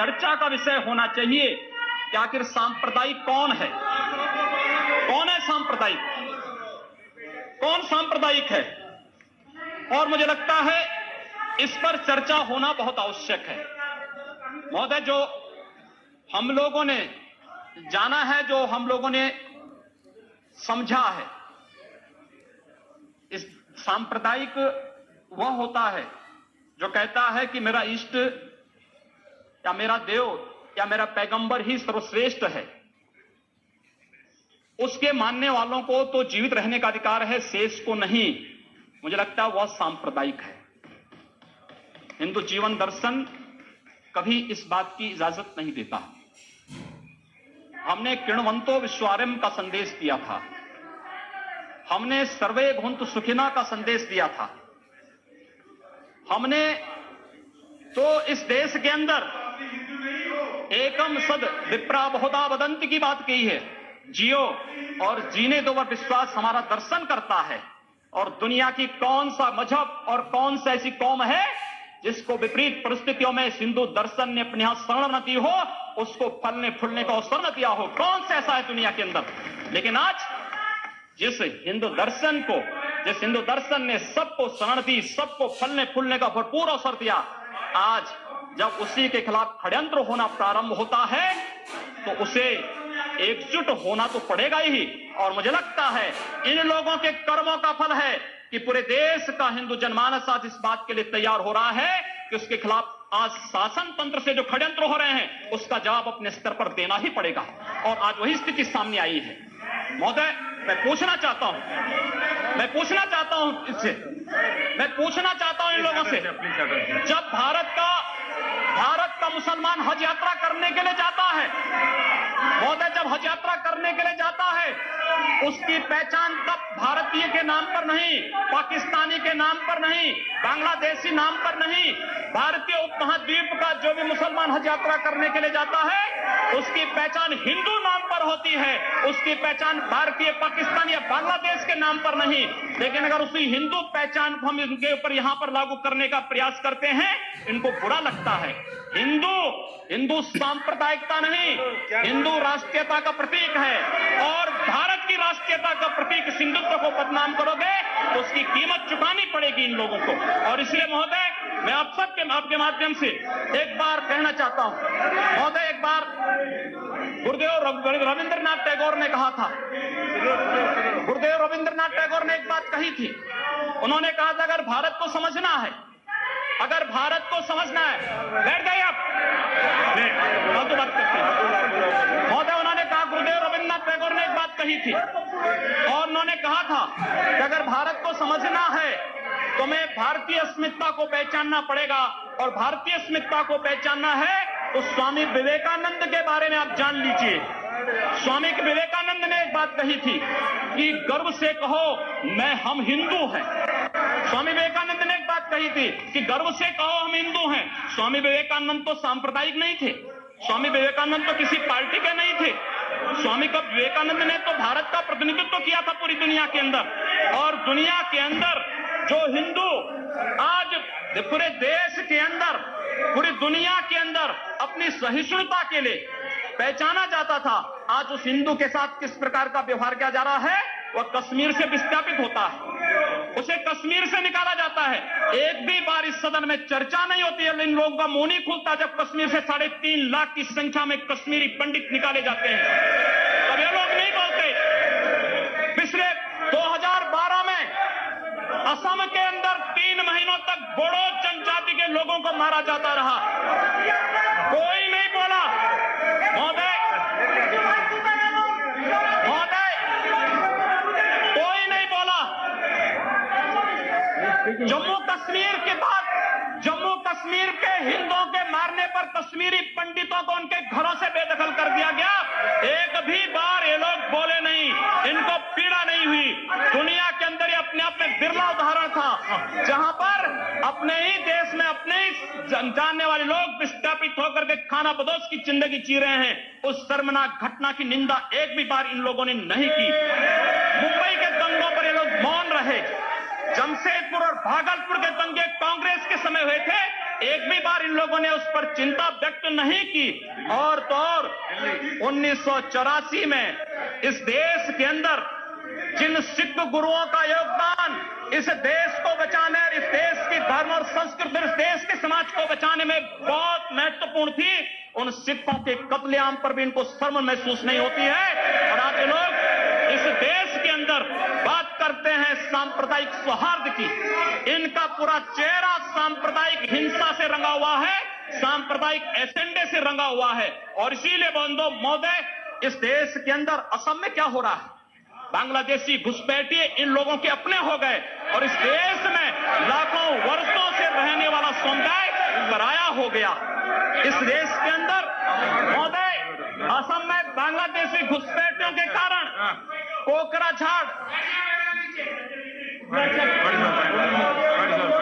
चर्चा का विषय होना चाहिए कि आखिर सांप्रदायिक कौन है, कौन है सांप्रदायिक, कौन सांप्रदायिक है। और मुझे लगता है इस पर चर्चा होना बहुत आवश्यक है। महोदय, जो हम लोगों ने जाना है, जो हम लोगों ने समझा है, इस सांप्रदायिक वह होता है जो कहता है कि मेरा इष्ट या मेरा देव या मेरा पैगंबर ही सर्वश्रेष्ठ है। उसके मानने वालों को तो जीवित रहने का अधिकार है, शेष को नहीं। मुझे लगता है वह सांप्रदायिक है। हिंदू जीवन दर्शन कभी इस बात की इजाजत नहीं देता। हमने किण्वंतो विश्वारम का संदेश दिया था, हमने सर्वे भवन्तु सुखिना का संदेश दिया था, हमने तो इस देश के अंदर एकम सद विप्रा बहुधा वदंती की बात कही है। जियो और जीने दो, वह विश्वास हमारा दर्शन करता है। और दुनिया की कौन सा मजहब और कौन सा ऐसी कौम है जिसको विपरीत परिस्थितियों में हिंदू दर्शन ने अपने यहां शरण न दी हो, उसको फलने फूलने का अवसर न दिया हो। कौन सा ऐसा है दुनिया के अंदर। लेकिन आज जिस हिंदू दर्शन को, जिस हिंदू दर्शन ने सबको शरण दी, सबको फलने फूलने का भरपूर अवसर दिया, आज जब उसी के खिलाफ षड्यंत्र होना प्रारंभ होता है तो उसे एकजुट होना तो पड़ेगा ही। और मुझे लगता है इन लोगों के कर्मों का फल है कि पूरे देश का हिंदू जनमानस आज इस बात के लिए तैयार हो रहा है कि उसके खिलाफ आज शासन तंत्र से जो षड्यंत्र हो रहे हैं उसका जवाब अपने स्तर पर देना ही पड़ेगा। और आज वही स्थिति सामने आई है। महोदय, मैं पूछना चाहता हूं इससे, मैं पूछना चाहता हूं इन लोगों से, जब भारत का मुसलमान हज यात्रा करने के लिए जाता है, महोदय, जब हज यात्रा करने के लिए जाता है, उसकी पहचान तब भारतीय के नाम पर नहीं, पाकिस्तानी के नाम पर नहीं, बांग्लादेशी नाम पर नहीं, भारतीय उपमहाद्वीप का जो भी मुसलमान हज यात्रा करने के लिए जाता है उसकी पहचान हिंदू नाम पर होती है, उसकी पहचान भारतीय, पाकिस्तानी या बांग्लादेश के नाम पर नहीं। लेकिन अगर उसी हिंदू पहचान को हम इनके ऊपर यहां पर लागू करने का प्रयास करते हैं, इनको बुरा लगता है। हिंदू सांप्रदायिकता नहीं, हिंदू राष्ट्रीयता का प्रतीक है। और भारत की राष्ट्रीयता का प्रतीक हिंदुत्व को बदनाम करोगे तो उसकी कीमत चुकानी पड़ेगी इन लोगों को। और इसलिए महोदय, मैं आप सबके आपके माध्यम से एक बार कहना चाहता हूं, महोदय, एक बार गुरुदेव रविंद्रनाथ टैगोर ने कहा था, गुरुदेव रविंद्रनाथ टैगोर ने एक बात कही थी। उन्होंने कहा था अगर भारत को समझना है, अगर भारत को समझना है, बैठ गए आप, फालतू बात करते हैं। महोदय, उन्होंने कहा, गुरुदेव रविंद्रनाथ टैगोर ने एक बात कही थी और उन्होंने कहा था कि अगर भारत को समझना है तो हमें भारतीय अस्मिता को पहचानना पड़ेगा। और भारतीय अस्मिता को पहचानना है तो स्वामी विवेकानंद के बारे में आप जान लीजिए। स्वामी विवेकानंद ने एक बात कही थी कि गर्व से कहो हम हिंदू हैं। स्वामी विवेकानंद ने एक बात कही थी कि गर्व से कहो हम हिंदू हैं। स्वामी विवेकानंद तो सांप्रदायिक नहीं थे, स्वामी विवेकानंद तो किसी पार्टी के नहीं थे। स्वामी विवेकानंद ने तो भारत का प्रतिनिधित्व किया था पूरी दुनिया के अंदर। और दुनिया के अंदर जो हिंदू आज पूरे देश के अंदर, पूरी दुनिया के अंदर अपनी सहिष्णुता के लिए पहचाना जाता था, आज उस हिंदू के साथ किस प्रकार का व्यवहार किया जा रहा है, वह कश्मीर से विस्थापित होता है, उसे कश्मीर से निकाला जाता है। एक भी बार इस सदन में चर्चा नहीं होती है, इन लोगों का मुंह नहीं खुलता जब कश्मीर से 3.5 लाख की संख्या में कश्मीरी पंडित निकाले जाते हैं, तब ये लोग नहीं बोलते। पिछले 2012 में असम के अंदर 3 महीनों तक बोडो जनजाति के लोगों को मारा जाता रहा, कोई नहीं बोला। महोदय, कोई नहीं बोला। जम्मू कश्मीर के बाद जम्मू कश्मीर के हिंदुओं के मारने पर कश्मीरी पंडितों को उनके घरों से बेदखल कर दिया गया, एक भी बार ये लोग बोले नहीं, इनको पीड़ा नहीं हुई। दुनिया के अंदर ये अपने आप में बिरला उदाहरण था जहां पर अपने ही देश में अपने ही जानने वाले लोग विस्थापित होकर के खाना बदोश की जिंदगी जी रहे हैं। उस शर्मनाक घटना की निंदा एक भी बार इन लोगों ने नहीं की। मुंबई के दंगों पर ये लोग मौन रहे। जमशेदपुर और भागलपुर के दंगे कांग्रेस के समय हुए थे, एक भी बार इन लोगों ने उस पर चिंता व्यक्त नहीं की। और तो और 1984 में इस देश के अंदर जिन सिख गुरुओं का योगदान इस देश को बचाने और इस देश की धर्म और संस्कृति, इस देश के समाज को बचाने में बहुत महत्वपूर्ण थी, उन सिखों के कत्लेआम पर भी इनको शर्म महसूस नहीं होती है। और आज ये लोग इस देश के अंदर बात करते हैं सांप्रदायिक सौहार्द की, इनका पूरा चेहरा सांप्रदायिक हिंसा से रंगा हुआ है, सांप्रदायिक एजेंडे से रंगा हुआ है। और इसीलिए बंधु महोदय, इस देश के अंदर असम में क्या हो रहा है, बांग्लादेशी घुसपैठिए इन लोगों के अपने हो गए और इस देश में लाखों वर्षों से रहने वाला समुदाय पराया हो गया। इस देश के अंदर महोदय, असम में बांग्लादेशी घुसपैठियों के कारण कोकराझाड़